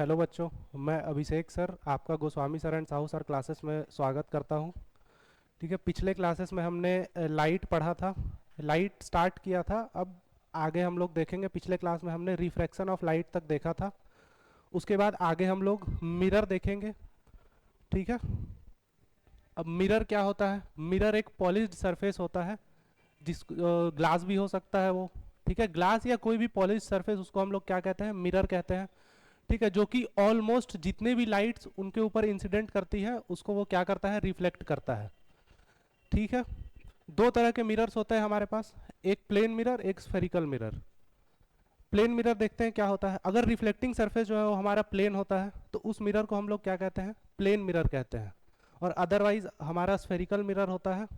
Hello बच्चों, मैं अभिषेक sir आपका Goswami sir and Sahu sir classes में स्वागत करता हूं। ठीक है, पिछले क्लासेस में हमने लाइट पढ़ा था, लाइट स्टार्ट किया था। अब आगे हम लोग देखेंगे, पिछले क्लास में हमने रिफ्रैक्शन ऑफ लाइट तक देखा था। उसके बाद आगे हम लोग मिरर देखेंगे। ठीक है, अब मिरर क्या होता है? मिरर एक पॉलिश्ड सरफेस होता है, जिस ग्लास भी हो सकता है वो। ठीक है, ग्लास या कोई भी पॉलिश सरफेस, उसको हम लोग क्या कहते हैं? मिरर कहते हैं। ठीक है, जो कि ऑलमोस्ट जितने भी लाइट्स उनके ऊपर इंसिडेंट करती है उसको वो क्या करता है? रिफ्लेक्ट करता है। ठीक है, दो तरह के मिरर्स होते हैं हमारे पास, एक प्लेन मिरर, एक स्फेरिकल मिरर। प्लेन मिरर देखते हैं क्या होता है। अगर रिफ्लेक्टिंग सरफेस जो है वो हमारा प्लेन होता है तो उस मिरर को हम लोग क्या कहते हैं? प्लेन मिरर कहते हैं। और अदरवाइज हमारा स्फेरिकल मिरर होता है।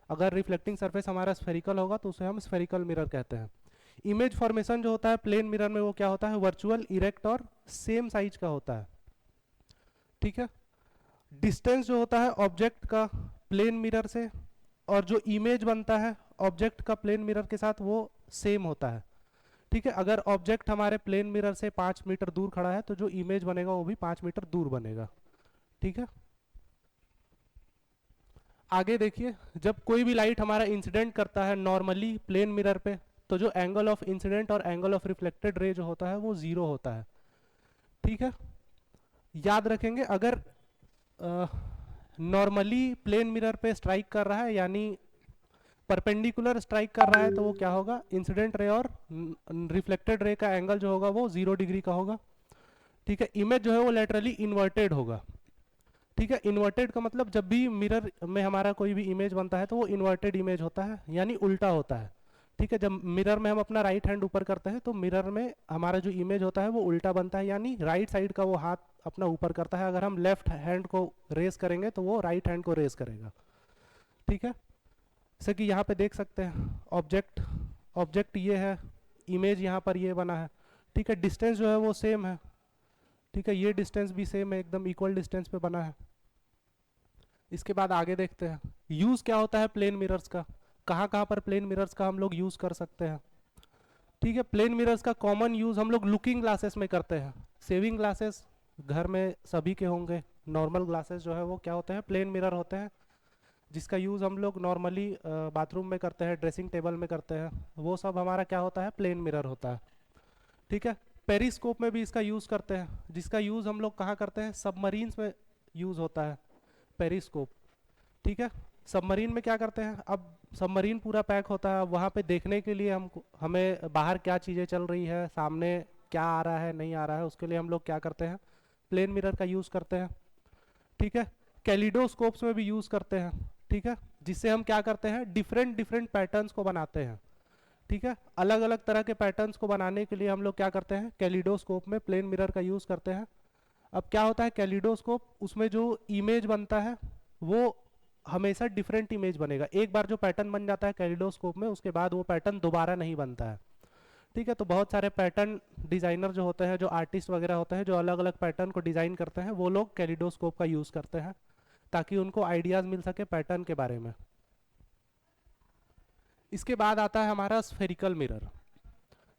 अगर रिफ्लेक्टिंग सरफेस हमारा स्फेरिकल होगा तो उसे हम स्फेरिकल मिरर कहते हैं। इमेज फॉर्मेशन जो होता है प्लेन मिरर में, वो क्या होता है? वर्चुअल, इरेक्ट और सेम साइज का होता है। ठीक है, डिस्टेंस जो होता है ऑब्जेक्ट का प्लेन मिरर से, और जो इमेज बनता है ऑब्जेक्ट का प्लेन मिरर के साथ, वो सेम होता है। ठीक है, अगर ऑब्जेक्ट हमारे प्लेन मिरर से 5 मीटर दूर खड़ा है तो जो इमेज बनेगा वो भी 5 मीटर दूर बनेगा। ठीक है, आगे देखिए, जब कोई भी लाइट हमारा इंसिडेंट करता है नॉर्मली प्लेन मिरर पे, तो जो एंगल ऑफ इंसिडेंट और एंगल ऑफ रिफ्लेक्टेड रे जो होता है वो जीरो होता है। ठीक है, याद रखेंगे, अगर नॉर्मली प्लेन मिरर पे स्ट्राइक कर रहा है, यानी परपेंडिकुलर स्ट्राइक कर रहा है, तो वो क्या होगा? इंसिडेंट रे और रिफ्लेक्टेड रे का एंगल जो होगा वो 0 डिग्री का होगा। ठीक है, इमेज जो है वो लेटरली इन्वर्टेड होगा। ठीक है, इन्वर्टेड का मतलब जब भी मिरर में हमारा कोई भी इमेज बनता है तो वो इन्वर्टेड इमेज होता है, यानी उल्टा होता है। ठीक है, जब मिरर में हम अपना राइट हैंड ऊपर करते हैं तो मिरर में हमारा जो इमेज होता है वो उल्टा बनता है, यानी राइट साइड का वो हाथ अपना ऊपर करता है। अगर हम लेफ्ट हैंड को रेस करेंगे तो वो राइट हैंड को रेस करेगा। ठीक है, जैसे कि यहाँ पे देख सकते हैं, ऑब्जेक्ट ऑब्जेक्ट ये है, इमेज यहाँ पर ये बना है। ठीक है, डिस्टेंस जो है वो सेम है। ठीक है, ये डिस्टेंस भी सेम है, एकदम इक्वल डिस्टेंस पे बना है। इसके बाद आगे देखते हैं यूज क्या होता है प्लेन मिरर्स का, कहाँ कहाँ पर प्लेन मिरर्स का हम लोग यूज कर सकते हैं। ठीक है, प्लेन मिरर्स का कॉमन यूज हम लोग लुकिंग ग्लासेस में करते हैं। सेविंग ग्लासेस घर में सभी के होंगे। नॉर्मल ग्लासेस जो है वो क्या होते हैं? प्लेन मिरर होते हैं, जिसका यूज़ हम लोग नॉर्मली बाथरूम में करते हैं, ड्रेसिंग टेबल में करते हैं। वो सब हमारा क्या होता है? प्लेन मिरर होता है। ठीक है, पेरिस्कोप में भी इसका यूज़ करते हैं, जिसका यूज़ हम लोग कहाँ करते हैं? सबमरीन्स में यूज़ होता है पेरिस्कोप। ठीक है, सबमरीन में क्या करते हैं? अब सबमरीन पूरा पैक होता है, वहाँ पे देखने के लिए हमको हमें बाहर क्या चीज़ें चल रही है, सामने क्या आ रहा है नहीं आ रहा है, उसके लिए हम लोग क्या करते हैं? प्लेन मिरर का यूज़ करते हैं। ठीक है, कैलिडोस्कोप्स में भी यूज़ करते हैं। ठीक है, जिससे हम क्या करते हैं? डिफरेंट डिफरेंट पैटर्न्स को बनाते हैं। ठीक है, अलग अलग तरह के पैटर्न्स को बनाने के लिए हम लोग क्या करते हैं? कैलिडोस्कोप में प्लेन मिरर का यूज़ करते हैं। अब क्या होता है कैलिडोस्कोप, उसमें जो इमेज बनता है वो हमेशा डिफरेंट इमेज बनेगा। एक बार जो पैटर्न बन जाता है कैलिडोस्कोप में, उसके बाद वो पैटर्न दोबारा नहीं बनता है। ठीक है, तो बहुत सारे पैटर्न डिजाइनर जो होते हैं, जो आर्टिस्ट वगैरह होते हैं, जो अलग अलग पैटर्न को डिजाइन करते हैं, वो लोग कैलिडोस्कोप का यूज़ करते हैं ताकि उनको आइडियाज़ मिल सके पैटर्न के बारे में। इसके बाद आता है हमारा स्फेरिकल मिरर।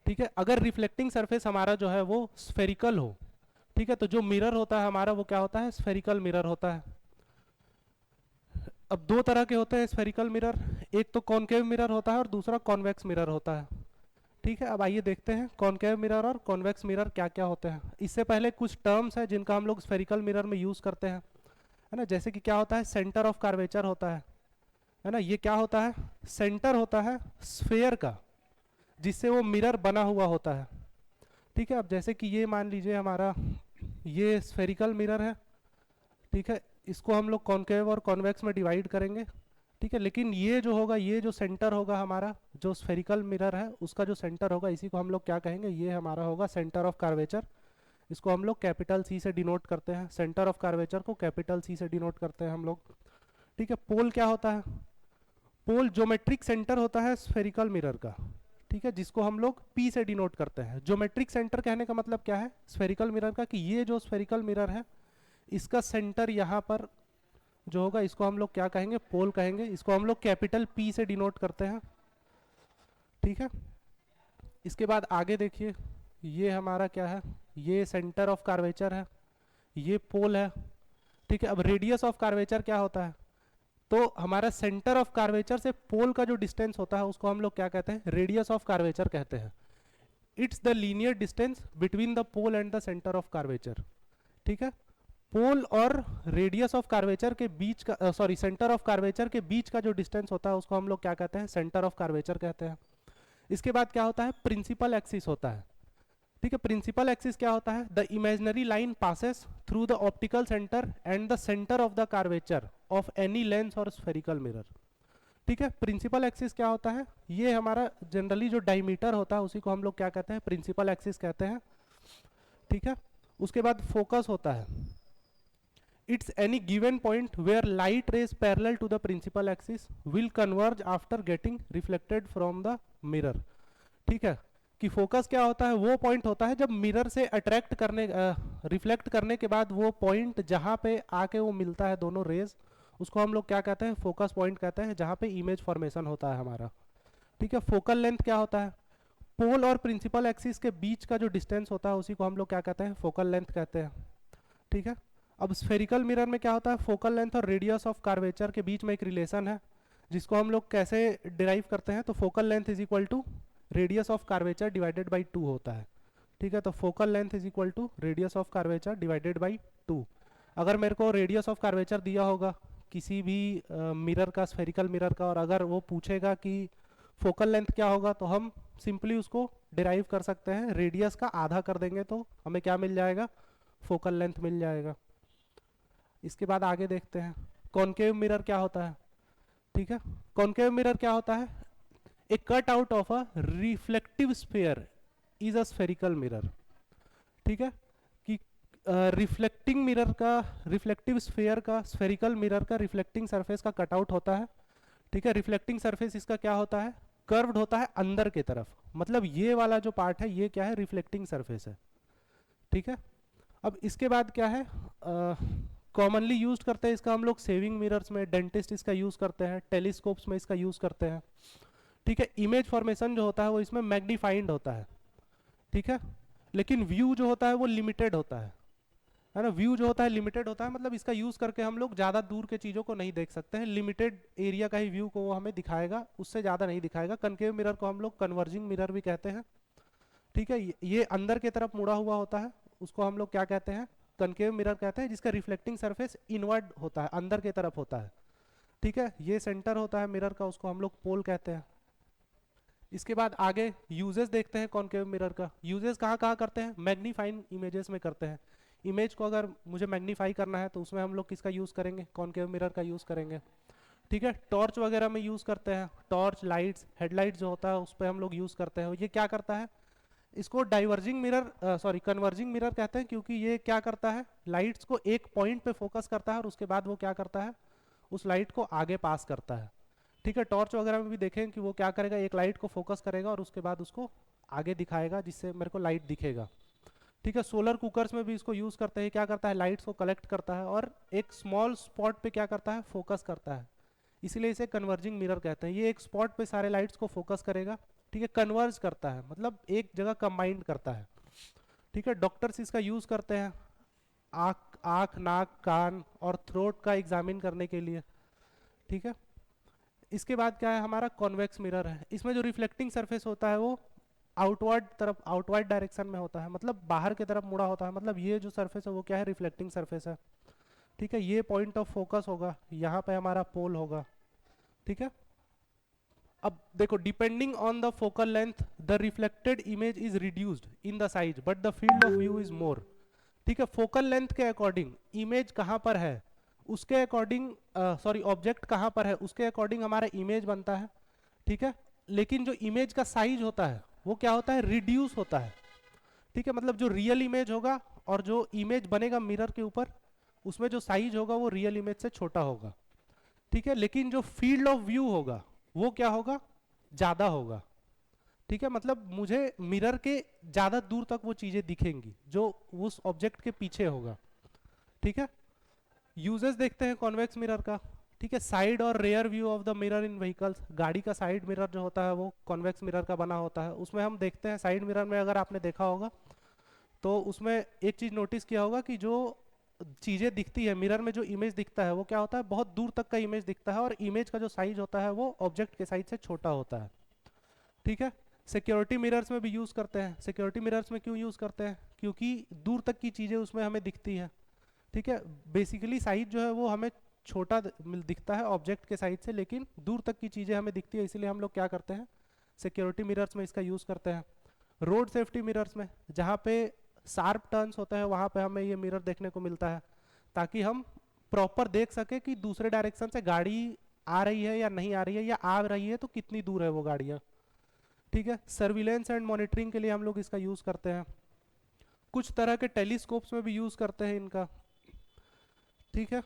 ठीक है, अगर रिफ्लेक्टिंग सरफेस हमारा जो है वो स्फेरिकल हो, ठीक है, तो जो मिरर होता है हमारा वो क्या होता है? स्फेरिकल मिरर होता है। अब दो तरह के होते हैं स्फेरिकल मिरर, एक तो कॉनकेव मिरर होता है और दूसरा कॉन्वेक्स मिरर होता है। ठीक है, अब आइए देखते हैं कॉनकेव मिरर और कॉन्वेक्स मिरर क्या क्या होते हैं। इससे पहले कुछ टर्म्स है जिनका हम लोग स्फेरिकल मिरर में यूज़ करते हैं, है ना। जैसे कि क्या होता है? सेंटर ऑफ कार्वेचर होता है ना। ये क्या होता है? सेंटर होता है स्फेयर का, जिससे वो मिरर बना हुआ होता है। ठीक है, अब जैसे कि ये मान लीजिए हमारा ये स्फेरिकल मिरर है। ठीक है, इसको हम लोग कॉनकेव और कॉन्वेक्स में डिवाइड करेंगे। ठीक है, लेकिन ये जो होगा, ये जो सेंटर होगा हमारा, जो स्फेरिकल मिरर है उसका जो सेंटर होगा, इसी को हम लोग क्या कहेंगे? ये हमारा होगा सेंटर ऑफ कार्वेचर। इसको हम लोग कैपिटल सी से डिनोट करते हैं, सेंटर ऑफ कार्वेचर को कैपिटल सी से डिनोट करते हैं हम लोग। ठीक है, पोल क्या होता है? पोल ज्योमेट्रिक सेंटर होता है स्फेरिकल मिरर का। ठीक है, जिसको हम लोग पी से डिनोट करते हैं। ज्योमेट्रिक सेंटर कहने का मतलब क्या है स्फेरिकल मिरर का? कि ये जो स्फेरिकल मिरर है, इसका सेंटर यहाँ पर जो होगा, इसको हम लोग क्या कहेंगे? पोल कहेंगे। इसको हम लोग कैपिटल पी से डिनोट करते हैं। ठीक है, इसके बाद आगे देखिए, ये हमारा क्या है, ये सेंटर ऑफ कार्वेचर है, ये पोल है। ठीक है, अब रेडियस ऑफ कार्वेचर क्या होता है, तो हमारा सेंटर ऑफ कार्वेचर से पोल का जो डिस्टेंस होता है उसको हम लोग क्या कहते हैं, रेडियस ऑफ कार्वेचर कहते हैं। It's the linear distance between the pole and the centre of curvature. ठीक है, पोल और रेडियस ऑफ कार्वेचर के बीच का सॉरी सेंटर ऑफ कार्वेचर के बीच का जो डिस्टेंस होता है उसको हम लोग क्या कहते हैं, सेंटर ऑफ कार्वेचर कहते हैं। इसके बाद क्या होता है, प्रिंसिपल एक्सिस होता है। ठीक है, प्रिंसिपल एक्सिस क्या होता है, the imaginary line passes through the optical centre and the centre of the curvature of any lens और स्फेरिकल मिरर। ठीक है, प्रिंसिपल एक्सिस क्या होता है, ये हमारा जनरली जो डायमीटर होता है उसी को हम लोग क्या कहते हैं, प्रिंसिपल एक्सिस कहते हैं। ठीक है, उसके बाद फोकस होता है, it's any given point where light rays parallel to the principal axis will converge after getting reflected from the mirror. ठीक है, कि फोकस क्या होता है, वो पॉइंट होता है जब मिरर से अट्रैक्ट करने रिफ्लेक्ट करने के बाद वो पॉइंट जहां पे आके वो मिलता है दोनों रेज, उसको हम लोग क्या कहते हैं, फोकस पॉइंट कहते हैं, जहां पे इमेज फॉर्मेशन होता है हमारा। ठीक है, फोकल लेंथ क्या होता है, पोल और प्रिंसिपल एक्सिस के बीच का जो डिस्टेंस होता है उसी को हम लोग क्या कहते हैं, फोकल लेंथ कहते हैं। ठीक है, अब स्फेरिकल मिरर में क्या होता है, फोकल लेंथ और रेडियस ऑफ कार्वेचर के बीच में एक रिलेशन है जिसको हम लोग कैसे डिराइव करते हैं, तो focal length is equal to radius of curvature divided by 2 होता है। ठीक है, तो focal length is equal to radius of curvature divided by 2। अगर मेरे को रेडियस ऑफ कार्वेचर दिया होगा किसी भी मिरर का, स्फेरिकल मिरर का, और अगर वो पूछेगा कि फोकल लेंथ क्या होगा, तो हम सिंपली उसको डिराइव कर सकते हैं, रेडियस का आधा कर देंगे तो हमें क्या मिल जाएगा, फोकल लेंथ मिल जाएगा। इसके बाद आगे देखते हैं कॉनकेव मिरर क्या होता है। ठीक है, कॉनकेव मिरर क्या होता है, a cut out of a reflective sphere is a spherical mirror. ठीक है, कि रिफ्लेक्टिंग मिरर का, रिफ्लेक्टिव स्फीयर का, स्फेरिकल मिरर का रिफ्लेक्टिंग सरफेस का कटआउट होता है। ठीक है, रिफ्लेक्टिंग सरफेस इसका क्या होता है, कर्व्ड होता है अंदर की तरफ, मतलब ये वाला जो पार्ट है ये क्या है, रिफ्लेक्टिंग सरफेस है। ठीक है, अब इसके बाद क्या है, कॉमनली यूज करते हैं इसका हम लोग सेविंग मिरर्स में, डेंटिस्ट इसका यूज करते हैं, टेलीस्कोप्स में इसका यूज करते हैं। ठीक है, इमेज फॉर्मेशन जो होता है वो इसमें मैग्नीफाइंड होता है। ठीक है, लेकिन व्यू जो होता है वो लिमिटेड होता है ना, व्यू जो होता है लिमिटेड होता है, मतलब इसका यूज करके हम लोग ज्यादा दूर के चीजों को नहीं देख सकते हैं, लिमिटेड एरिया का ही व्यू को वो हमें दिखाएगा, उससे ज्यादा नहीं दिखाएगा। कनकेव मिरर को हम लोग कन्वर्जिंग मिरर भी कहते हैं। ठीक है, ये अंदर की तरफ मुड़ा हुआ होता है, उसको हम लोग क्या कहते हैं, कनकेव मिरर कहते हैं, जिसका रिफ्लेक्टिंग सरफेस इनवर्ड होता है, अंदर की तरफ होता है। ठीक है, ये सेंटर होता है मिरर का, उसको हम लोग पोल कहते हैं। इसके बाद आगे यूजेस देखते हैं कॉनकेव मिरर का। यूजेस कहाँ कहाँ करते हैं, मैग्नीफाइंग इमेजेस में करते हैं। इमेज को अगर मुझे मैग्नीफाई करना है तो उसमें हम लोग किसका यूज करेंगे, कॉनकेव मिरर का यूज करेंगे। ठीक है, टॉर्च वगैरह में यूज करते हैं, टॉर्च लाइट्स, हेडलाइट्स जो होता है उस पर हम लोग यूज करते हैं। ये क्या करता है, इसको diverging mirror sorry converging mirror कहते हैं, क्योंकि ये क्या करता है, लाइट्स को एक पॉइंट पे फोकस करता है और उसके बाद वो क्या करता है, उस लाइट को आगे पास करता है। ठीक है, टॉर्च वगैरह में भी देखें कि वो क्या करेगा, एक लाइट को फोकस करेगा और उसके बाद उसको आगे दिखाएगा जिससे मेरे को लाइट दिखेगा। ठीक है, सोलर कुकर्स में भी इसको यूज करते हैं, क्या करता है, लाइट्स को कलेक्ट करता है और एक स्मॉल स्पॉट पे क्या करता है, फोकस करता है, इसीलिए इसे कन्वर्जिंग मिरर कहते हैं। ये एक स्पॉट पे सारे लाइट्स को फोकस करेगा। ठीक है, कन्वर्ज करता है मतलब एक जगह कंबाइंड करता है। ठीक है, डॉक्टर्स इसका यूज करते हैं आँख आँख नाक कान और थ्रोट का एग्जामिन करने के लिए। ठीक है, इसके बाद क्या है, हमारा कॉन्वेक्स मिरर है। इसमें जो रिफ्लेक्टिंग सरफेस होता है वो आउटवर्ड तरफ, आउटवर्ड डायरेक्शन में होता है, मतलब बाहर की तरफ मुड़ा होता है, मतलब ये जो सरफेस है वो क्या है, रिफ्लेक्टिंग सरफेस है। ठीक है, ये पॉइंट ऑफ फोकस होगा, यहाँ पे हमारा पोल होगा। ठीक है, अब देखो depending on the focal length the reflected image is reduced in the size but the field of view is more. ठीक है, फोकल लेंथ के अकॉर्डिंग इमेज कहाँ पर है उसके अकॉर्डिंग, सॉरी ऑब्जेक्ट कहाँ पर है उसके अकॉर्डिंग हमारा इमेज बनता है। ठीक है, लेकिन जो इमेज का साइज होता है वो क्या होता है, रिड्यूस होता है। ठीक है, मतलब जो रियल इमेज होगा और जो इमेज बनेगा मिरर के ऊपर उसमें जो साइज होगा वो रियल इमेज से छोटा होगा। ठीक है, लेकिन जो फील्ड ऑफ व्यू होगा वो क्या होगा, ज्यादा होगा। ठीक है, मतलब मुझे मिरर के ज्यादा दूर तक वो चीजें दिखेंगी जो उस ऑब्जेक्ट के पीछे होगा। ठीक है, यूजेस देखते हैं कॉन्वेक्स मिरर का। ठीक है। साइड और rear view of the mirror in vehicles, गाड़ी का साइड मिरर जो होता है वो कॉन्वेक्स मिरर का बना होता है। उसमें हम देखते हैं साइड मिरर में, अगर आपने देखा होगा तो उसमें एक चीज नोटिस किया होगा कि जो चीजें दिखती है मिरर में, जो इमेज दिखता है वो क्या होता है, बहुत दूर तक का इमेज दिखता है, और इमेज का जो साइज होता है वो ऑब्जेक्ट के साइज से छोटा होता है। ठीक है। सिक्योरिटी मिरर्स में भी यूज करते हैं। सिक्योरिटी मिरर्स में क्यों यूज करते हैं, क्योंकि दूर तक की चीजें उसमें हमें दिखती है। ठीक है। बेसिकली साइज जो है वो हमें छोटा दिखता है ऑब्जेक्ट के साइज से, लेकिन दूर तक की चीजें हमें दिखती है, इसलिए हम लोग क्या करते हैं, सिक्योरिटी मिरर्स में इसका यूज करते हैं। रोड सेफ्टी मिरर्स में, जहाँ पे शार्प टर्न्स होते हैं वहाँ पे हमें ये मिरर देखने को मिलता है, ताकि हम प्रॉपर देख सके कि दूसरे डायरेक्शन से गाड़ी आ रही है या नहीं आ रही है, या आ रही है तो कितनी दूर है वो गाड़ियाँ। ठीक है। सर्विलेंस एंड मॉनिटरिंग के लिए हम लोग इसका यूज करते हैं। कुछ तरह के टेलीस्कोप्स में भी यूज करते हैं इनका। ठीक है।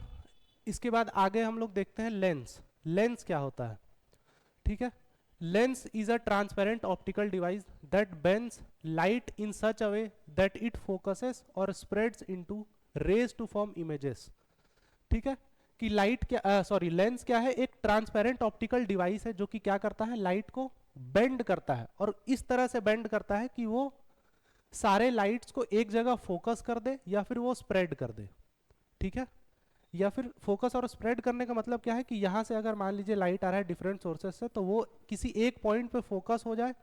इसके बाद आगे हम लोग देखते हैं लेंस। लेंस क्या होता है, ठीक है। Lens is a transparent optical device that bends light in such a way that it focuses or spreads into rays to form images. ठीक है। कि लाइट क्या, सॉरी, लेंस क्या है, एक ट्रांसपेरेंट ऑप्टिकल डिवाइस है जो कि क्या करता है, लाइट को बेंड करता है, और इस तरह से बेंड करता है कि वो सारे लाइट्स को एक जगह फोकस कर दे या फिर वो स्प्रेड कर दे। ठीक है। या फिर फोकस और स्प्रेड करने का मतलब क्या है कि यहाँ से अगर मान लीजिए लाइट आ रहा है डिफरेंट सोर्सेस से, तो वो किसी एक पॉइंट पे फोकस हो जाए।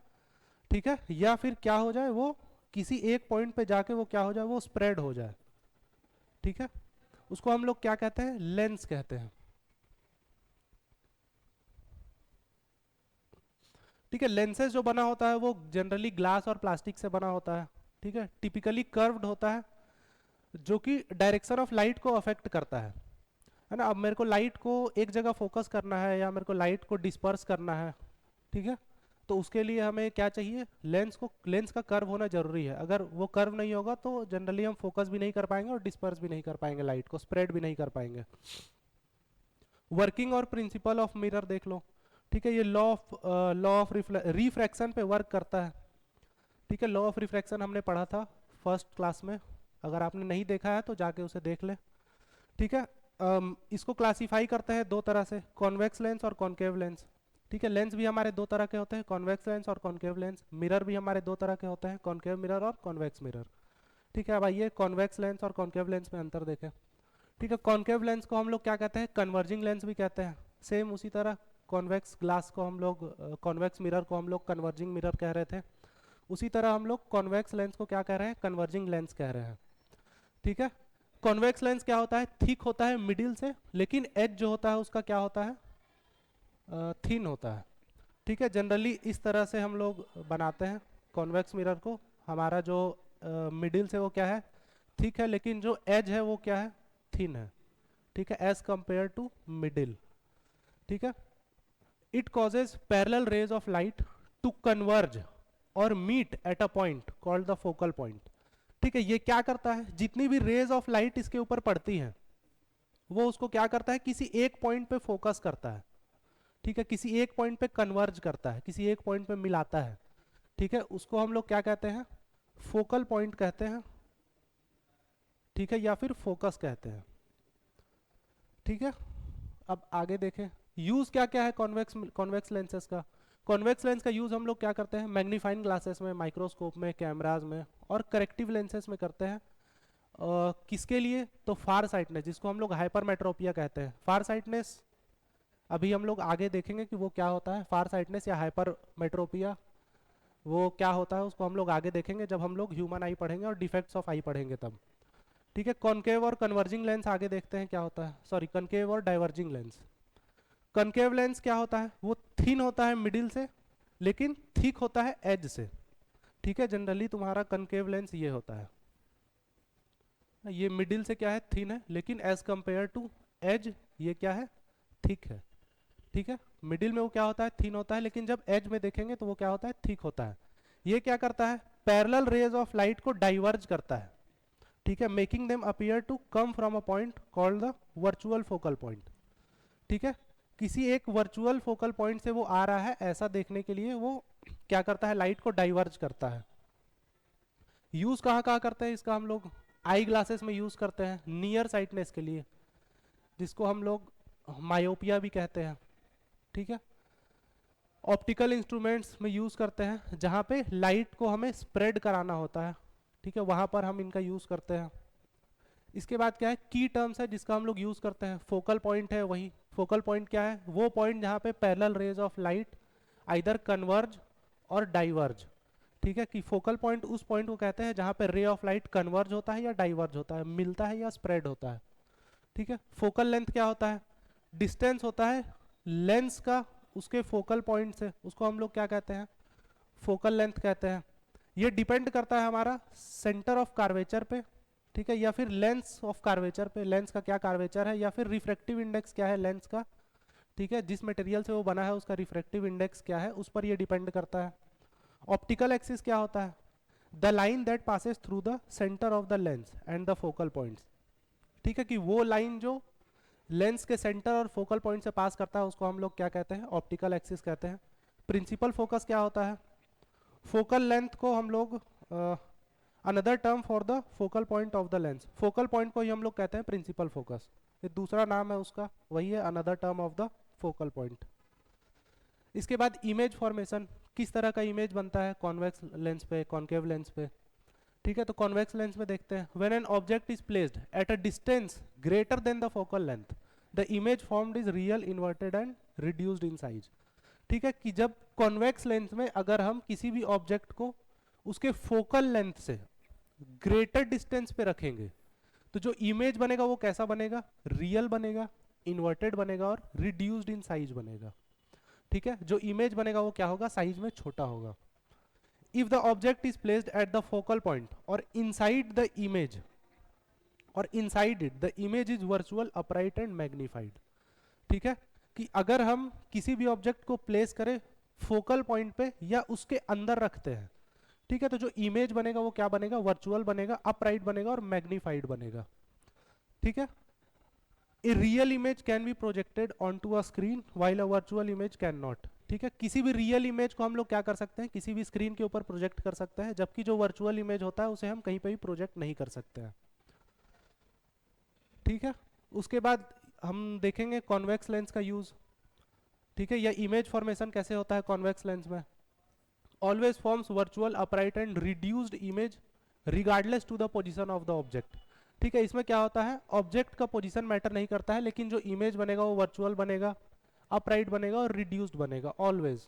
ठीक है। या फिर क्या हो जाए, वो किसी एक पॉइंट पे जाके वो क्या हो जाए, वो स्प्रेड हो जाए। ठीक है। उसको हम लोग क्या कहते हैं, लेंस कहते हैं। ठीक है। लेंसेज जो बना होता है वो जनरली ग्लास और प्लास्टिक से बना होता है। ठीक है। टिपिकली कर्व्ड होता है, जो कि डायरेक्शन ऑफ लाइट को अफेक्ट करता है ना। अब मेरे को लाइट को एक जगह फोकस करना है, या मेरे को लाइट को डिस्पर्स करना है, ठीक है, तो उसके लिए हमें क्या चाहिए, लेंस का कर्व होना जरूरी है। अगर वो कर्व नहीं होगा तो जनरली हम फोकस भी नहीं कर पाएंगे और डिस्पर्स भी नहीं कर पाएंगे, लाइट को स्प्रेड भी नहीं कर पाएंगे। वर्किंग और प्रिंसिपल ऑफ मिरर देख लो। ठीक है। ये लॉ ऑफ रिफ्रैक्शन पे वर्क करता है। ठीक है। लॉ ऑफ रिफ्रैक्शन हमने पढ़ा था फर्स्ट क्लास में, अगर आपने नहीं देखा है तो जाके उसे देख ले। ठीक है। इसको क्लासिफाई करते हैं दो तरह से, कॉन्वेक्स लेंस और कॉन्केव लेंस। ठीक है। लेंस भी हमारे दो तरह के होते हैं, कॉन्वेक्स लेंस और कॉन्केव लेंस। मिरर भी हमारे दो तरह के होते हैं, कॉन्केव मिरर और कॉन्वेक्स मिरर। ठीक है। अब आइए कॉन्वेक्स लेंस और कॉन्केव लेंस में अंतर देखें। ठीक है। कॉन्केव लेंस को हम लोग क्या कहते हैं, कन्वर्जिंग लेंस भी कहते हैं। सेम उसी तरह कॉन्वेक्स ग्लास को हम लोग, कॉन्वेक्स मिरर को हम लोग कन्वर्जिंग मिरर कह रहे थे, उसी तरह हम लोग कॉन्वेक्स लेंस को क्या कह रहे हैं, कन्वर्जिंग लेंस कह रहे हैं। ठीक है। कॉन्वेक्स लेंस क्या होता है, थिक होता है मिडिल से, लेकिन एज जो होता है उसका क्या होता है, थिन होता है। ठीक है। जनरली इस तरह से हम लोग बनाते हैं कॉन्वेक्स मिरर को। हमारा जो मिडिल से वो क्या है, थिक है, लेकिन जो एज है वो क्या है, थिन है। ठीक है। Edge compare to middle. ठीक है। It causes parallel rays of light to converge और meet at a point called the focal point. ठीक है। ये क्या करता है, जितनी भी रेज ऑफ लाइट इसके ऊपर पड़ती हैं वो उसको क्या करता है, किसी एक पॉइंट पे फोकस करता है। ठीक है। किसी एक पॉइंट पे कन्वर्ज करता है, किसी एक पॉइंट पे मिलाता है। ठीक है। उसको हम लोग क्या कहते हैं, फोकल पॉइंट कहते हैं। ठीक है। या फिर फोकस कहते हैं। ठीक है। अब आगे देखें यूज क्या क्या है कॉन्वेक्स लेंसेज का। कॉन्वेक्स लेंस का यूज हम लोग क्या करते हैं, मैग्नीफाइंग ग्लासेस में, माइक्रोस्कोप में, कैमराज में, और करेक्टिव लेंसेज में करते हैं। किसके लिए, तो फार साइटनेस, जिसको हम लोग हाइपरमेट्रोपिया कहते हैं। फार साइटनेस अभी हम लोग आगे देखेंगे कि वो क्या होता है, फार साइटनेस या हाइपरमेट्रोपिया वो क्या होता है, उसको हम लोग आगे देखेंगे जब हम लोग ह्यूमन आई पढ़ेंगे और डिफेक्ट्स ऑफ आई पढ़ेंगे तब। ठीक है। कॉनकेव और कन्वर्जिंग लेंस आगे देखते हैं क्या होता है, सॉरी, कनकेव और डाइवर्जिंग लेंस। कनकेव लेंस क्या होता है, वो थिन होता है मिडिल से, लेकिन थिक होता है एज से। ठीक है। जनरली तुम्हारा कनकेव लेंस ये होता है, ये मिडिल से क्या है, थिन है, लेकिन एज कंपेयर टू एज ये क्या है, थिक है। ठीक है। मिडिल में वो क्या होता है, थिन होता है, लेकिन जब एज में देखेंगे तो वो क्या होता है, थिक होता है। ये क्या करता है, पैरेलल रेज ऑफ लाइट को डाइवर्ज करता है। ठीक है। Making them appear to come from a point called the virtual focal point. ठीक है। किसी एक वर्चुअल फोकल पॉइंट से वो आ रहा है ऐसा देखने के लिए वो क्या करता है, लाइट को डाइवर्ज करता है। यूज कहाँ कहाँ करते हैं इसका, हम लोग आई ग्लासेस में यूज करते हैं नियर साइटनेस के लिए, जिसको हम लोग मायोपिया भी कहते हैं। ठीक है, ऑप्टिकल इंस्ट्रूमेंट्स में यूज़ करते हैं जहाँ पे लाइट को हमें स्प्रेड कराना होता है। ठीक है, वहाँ पर हम इनका यूज़ करते हैं। इसके बाद क्या है, की टर्म्स है जिसका हम लोग यूज़ करते हैं। फोकल पॉइंट है, वही फोकल पॉइंट क्या है, वो पॉइंट जहाँ पे parallel rays of light either converge और डाइवर्ज। ठीक है, कि फोकल पॉइंट उस पॉइंट को कहते हैं जहाँ पे रे ऑफ लाइट कन्वर्ज होता है या डाइवर्ज होता है, मिलता है या स्प्रेड होता है। ठीक है, फोकल लेंथ क्या होता है, डिस्टेंस होता है लेंस का उसके फोकल पॉइंट से, उसको हम लोग क्या कहते हैं, फोकल लेंथ कहते हैं। ये डिपेंड करता है हमारा सेंटर ऑफ कार्वेचर पे। ठीक है, या फिर लेंस ऑफ कार्वेचर पे, लेंस का क्या कार्वेचर है, या फिर रिफ्रैक्टिव इंडेक्स क्या है लेंस का। ठीक है, जिस मटेरियल से वो बना है उसका रिफ्रैक्टिव इंडेक्स क्या है, उस पर ये डिपेंड करता है। ऑप्टिकल एक्सिस क्या होता है, the line that passes through the centre of the lens and the focal points. ठीक है, कि वो लाइन जो लेंस के सेंटर और फोकल पॉइंट से पास करता है उसको हम लोग क्या कहते हैं, ऑप्टिकल एक्सिस कहते हैं। प्रिंसिपल फोकस क्या होता है, फोकल लेंथ को हम लोग another term for the focal point of the lens, focal point को ही हम लोग कहते हैं प्रिंसिपल फोकस। ये दूसरा नाम है उसका, वही है another term of the focal point. इसके बाद इमेज फॉर्मेशन, किस तरह का इमेज बनता है, कॉन्वेक्स लेंस पे, कॉन्केव लेंस पे। ठीक है, तो कॉन्वेक्स लेंस में देखते हैं, when an object is placed at a distance greater than the focal length the image formed is real, inverted and reduced in size. ठीक है, कि जब कॉन्वेक्स लेंस में अगर हम किसी भी ऑब्जेक्ट को उसके फोकल लेंथ से ग्रेटर डिस्टेंस पे रखेंगे तो जो इमेज बनेगा वो कैसा बनेगा, रियल बनेगा, इन्वर्टेड बनेगा और रिड्यूस्ड इन साइज बनेगा। ठीक है, जो इमेज बनेगा वो क्या होगा, साइज में छोटा होगा। If the object is placed at the focal point और इनसाइड द इमेज और inside it the image is virtual, upright and magnified. ठीक है, कि अगर हम किसी भी ऑब्जेक्ट को प्लेस करें फोकल पॉइंट पे या उसके अंदर रखते हैं, ठीक है, तो जो इमेज बनेगा वो क्या बनेगा, वर्चुअल बनेगा, अपराइट बनेगा और मैग्नीफाइड बनेगा। ठीक है, a real image can be projected onto a screen while a virtual image can not. ठीक है, किसी भी रियल इमेज को हम लोग क्या कर सकते हैं, किसी भी स्क्रीन के ऊपर प्रोजेक्ट कर सकते हैं, जबकि जो वर्चुअल इमेज होता है उसे हम कहीं पे भी प्रोजेक्ट नहीं कर सकते हैं। ठीक है, उसके बाद हम देखेंगे कॉन्वेक्स लेंस का यूज। ठीक है, या इमेज फॉर्मेशन कैसे होता है कॉन्वेक्स लेंस में, always forms virtual, upright and reduced image regardless to the position of the object. ठीक है, इसमें क्या होता है, ऑब्जेक्ट का पोजीशन मैटर नहीं करता है, लेकिन जो इमेज बनेगा वो वर्चुअल बनेगा, अपराइट बनेगा और रिड्यूस्ड बनेगा ऑलवेज।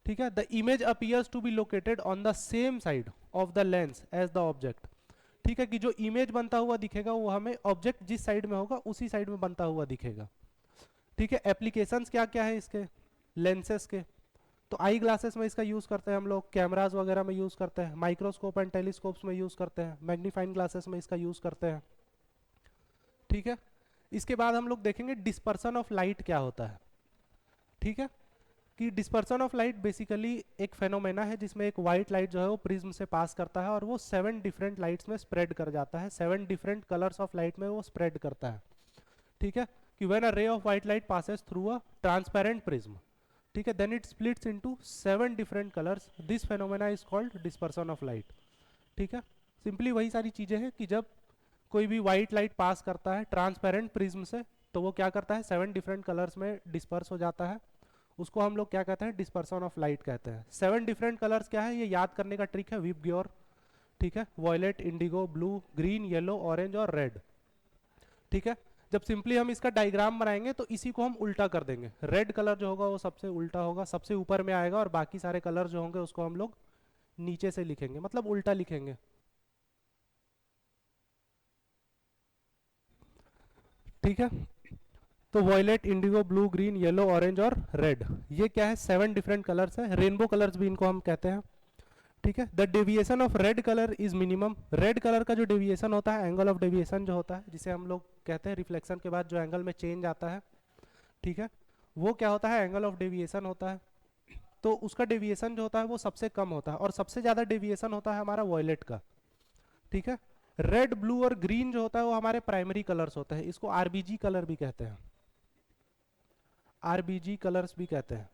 ठीक है, the image appears to be located on the same side of the lens as the object. ठीक है, कि जो इमेज बनता हुआ दिखेगा वो हमें ऑब्जेक्ट जिस साइड में होगा उसी साइड में बनता हुआ दिखेगा। ठीक है, एप्लीकेशंस क्या क्या है इसके, लेंसेस के, तो आई ग्लासेस में इसका यूज करते हैं हम लोग, कैमराज वगैरह में यूज करते हैं, माइक्रोस्कोप एंड टेलीस्कोप्स में यूज करते हैं, मैग्नीफाइंग ग्लासेस में इसका यूज करते हैं। ठीक है, इसके बाद हम लोग देखेंगे डिस्पर्सन ऑफ लाइट क्या होता है। ठीक है, कि डिस्पर्सन ऑफ लाइट बेसिकली एक फेनोमेना है जिसमें एक वाइट लाइट जो है वो प्रिज्म से पास करता है और वो 7 डिफरेंट लाइट्स में स्प्रेड कर जाता है, 7 डिफरेंट कलर्स ऑफ लाइट में वो स्प्रेड करता है। ठीक है, कि when a ray of white light passes through a transparent prism, ठीक है, then it splits into 7 different colours, this phenomena is called dispersion of light. ठीक है, सिंपली वही सारी चीजें हैं कि जब कोई भी व्हाइट लाइट पास करता है ट्रांसपेरेंट प्रिज्म से तो वो क्या करता है, 7 डिफरेंट कलर्स में डिस्पर्स हो जाता है, उसको हम लोग क्या कहते हैं, डिस्पर्सन ऑफ लाइट कहते हैं। 7 डिफरेंट कलर्स क्या है, ये याद करने का ट्रिक है, विप ग्योर। ठीक है, violet, indigo, blue, green, yellow, orange और रेड। ठीक है, जब सिंपली हम इसका डायग्राम बनाएंगे तो इसी को हम उल्टा कर देंगे, रेड कलर जो होगा वो सबसे उल्टा होगा, सबसे ऊपर में आएगा, और बाकी सारे कलर जो होंगे उसको हम लोग नीचे से लिखेंगे, मतलब उल्टा लिखेंगे। ठीक है, तो violet, indigo, blue, green, yellow, orange और रेड, ये क्या है, 7 डिफरेंट कलर्स है, रेनबो कलर्स भी इनको हम कहते हैं। ठीक है, the deviation of red colour is minimum, red colour का जो डेविएशन होता है, एंगल ऑफ डेविएशन जो होता है, जिसे हम लोग कहते हैं रिफ्लेक्शन के बाद जो एंगल में चेंज आता है, ठीक है, वो क्या होता है, एंगल ऑफ डेविएशन होता है। तो उसका डेविएशन जो होता है वो सबसे कम होता है, और सबसे ज्यादा डेविएशन होता है हमारा वॉयलेट का। ठीक है, रेड, ब्लू और ग्रीन जो होता है वो हमारे प्राइमरी कलर्स होते हैं, इसको आरबीजी कलर भी कहते हैं, आरबीजी कलर्स भी कहते हैं।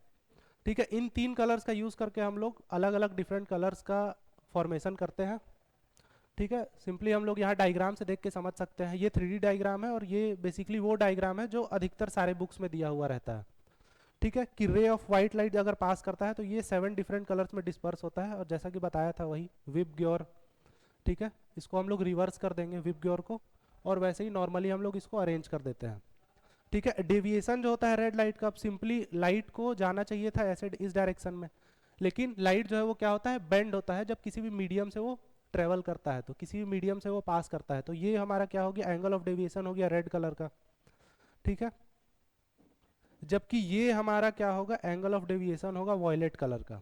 ठीक है, इन 3 कलर्स का यूज करके हम लोग अलग अलग डिफरेंट कलर्स का फॉर्मेशन करते हैं। ठीक है, सिंपली हम लोग यहाँ डायग्राम से देख के समझ सकते हैं। ये 3D डायग्राम है और ये बेसिकली वो डायग्राम है जो अधिकतर सारे बुक्स में दिया हुआ रहता है। ठीक है, कि रे ऑफ वाइट लाइट अगर पास करता है तो ये 7 डिफरेंट कलर्स में डिस्पर्स होता है, और जैसा कि बताया था वही विब ग्योर। ठीक है, इसको हम लोग रिवर्स कर देंगे विब ग्योर को, और वैसे ही नॉर्मली हम लोग इसको अरेंज कर देते हैं। ठीक है, डेविएशन जो होता है रेड लाइट का, अब सिंपली लाइट को जाना चाहिए था ऐसे इस डायरेक्शन में, लेकिन लाइट जो है वो क्या होता है, बेंड होता है जब किसी भी मीडियम से वो ट्रेवल करता है, तो किसी भी मीडियम से वो पास करता है, तो ये हमारा क्या हो गया, एंगल ऑफ डेविएशन हो गया रेड कलर का। ठीक है, जबकि ये हमारा क्या होगा, एंगल ऑफ डेविएशन होगा वॉयलेट कलर का।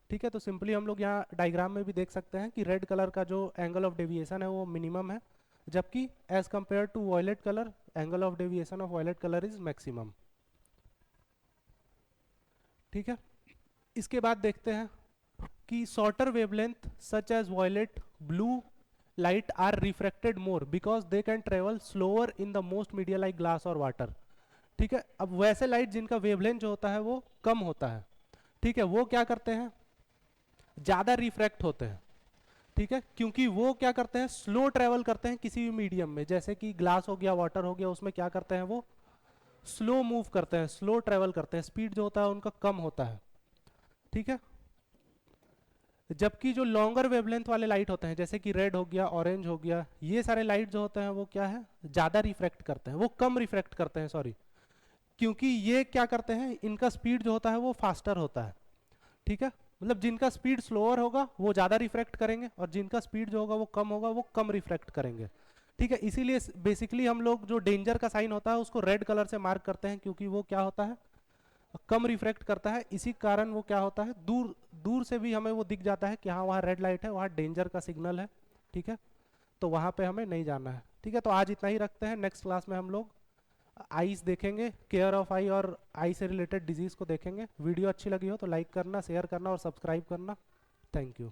ठीक है, तो सिंपली हम लोग यहाँ डायग्राम में भी देख सकते हैं कि रेड कलर का जो एंगल ऑफ डेविएशन है वो मिनिमम है, जबकि as compare to violet colour angle of deviation of violet colour is maximum. ठीक है, इसके बाद देखते हैं कि shorter wavelength such as violet blue light are refracted more because they can travel slower in the most media like glass और water. ठीक है, अब वैसे लाइट जिनका वेवलेंथ जो होता है वो कम होता है, ठीक है, वो क्या करते हैं, ज्यादा रिफ्रैक्ट होते हैं। ठीक है, क्योंकि वो क्या करते हैं, स्लो ट्रेवल करते हैं किसी भी मीडियम में, जैसे कि ग्लास हो गया, वाटर हो गया, उसमें क्या करते हैं वो स्लो मूव करते हैं, स्लो ट्रेवल करते हैं, स्पीड जो होता है उनका कम होता है। ठीक है, जबकि जो लॉन्गर वेवलेंथ वाले लाइट होते हैं जैसे कि रेड हो गया, ऑरेंज हो गया, ये सारे लाइट जो होते हैं वो क्या है, ज्यादा रिफ्रैक्ट करते हैं, वो कम रिफ्रैक्ट करते हैं, सॉरी, क्योंकि ये क्या करते हैं, इनका स्पीड जो होता है वो फास्टर होता है। ठीक है, मतलब जिनका स्पीड स्लोअर होगा वो ज़्यादा रिफ्रैक्ट करेंगे, और जिनका स्पीड जो होगा वो कम होगा वो कम रिफ्रैक्ट करेंगे। ठीक है, इसीलिए बेसिकली हम लोग जो डेंजर का साइन होता है उसको रेड कलर से मार्क करते हैं, क्योंकि वो क्या होता है, कम रिफ्रैक्ट करता है। इसी कारण वो क्या होता है, दूर दूर से भी हमें वो दिख जाता है कि हाँ वहाँ रेड लाइट है, वहाँ डेंजर का सिग्नल है। ठीक है, तो वहाँ पे हमें नहीं जाना है। ठीक है, तो आज इतना ही रखते हैं, नेक्स्ट क्लास में हम लोग आईज देखेंगे, केयर ऑफ आई और आई से रिलेटेड डिजीज को देखेंगे। वीडियो अच्छी लगी हो तो लाइक करना, शेयर करना और सब्सक्राइब करना। Thank you.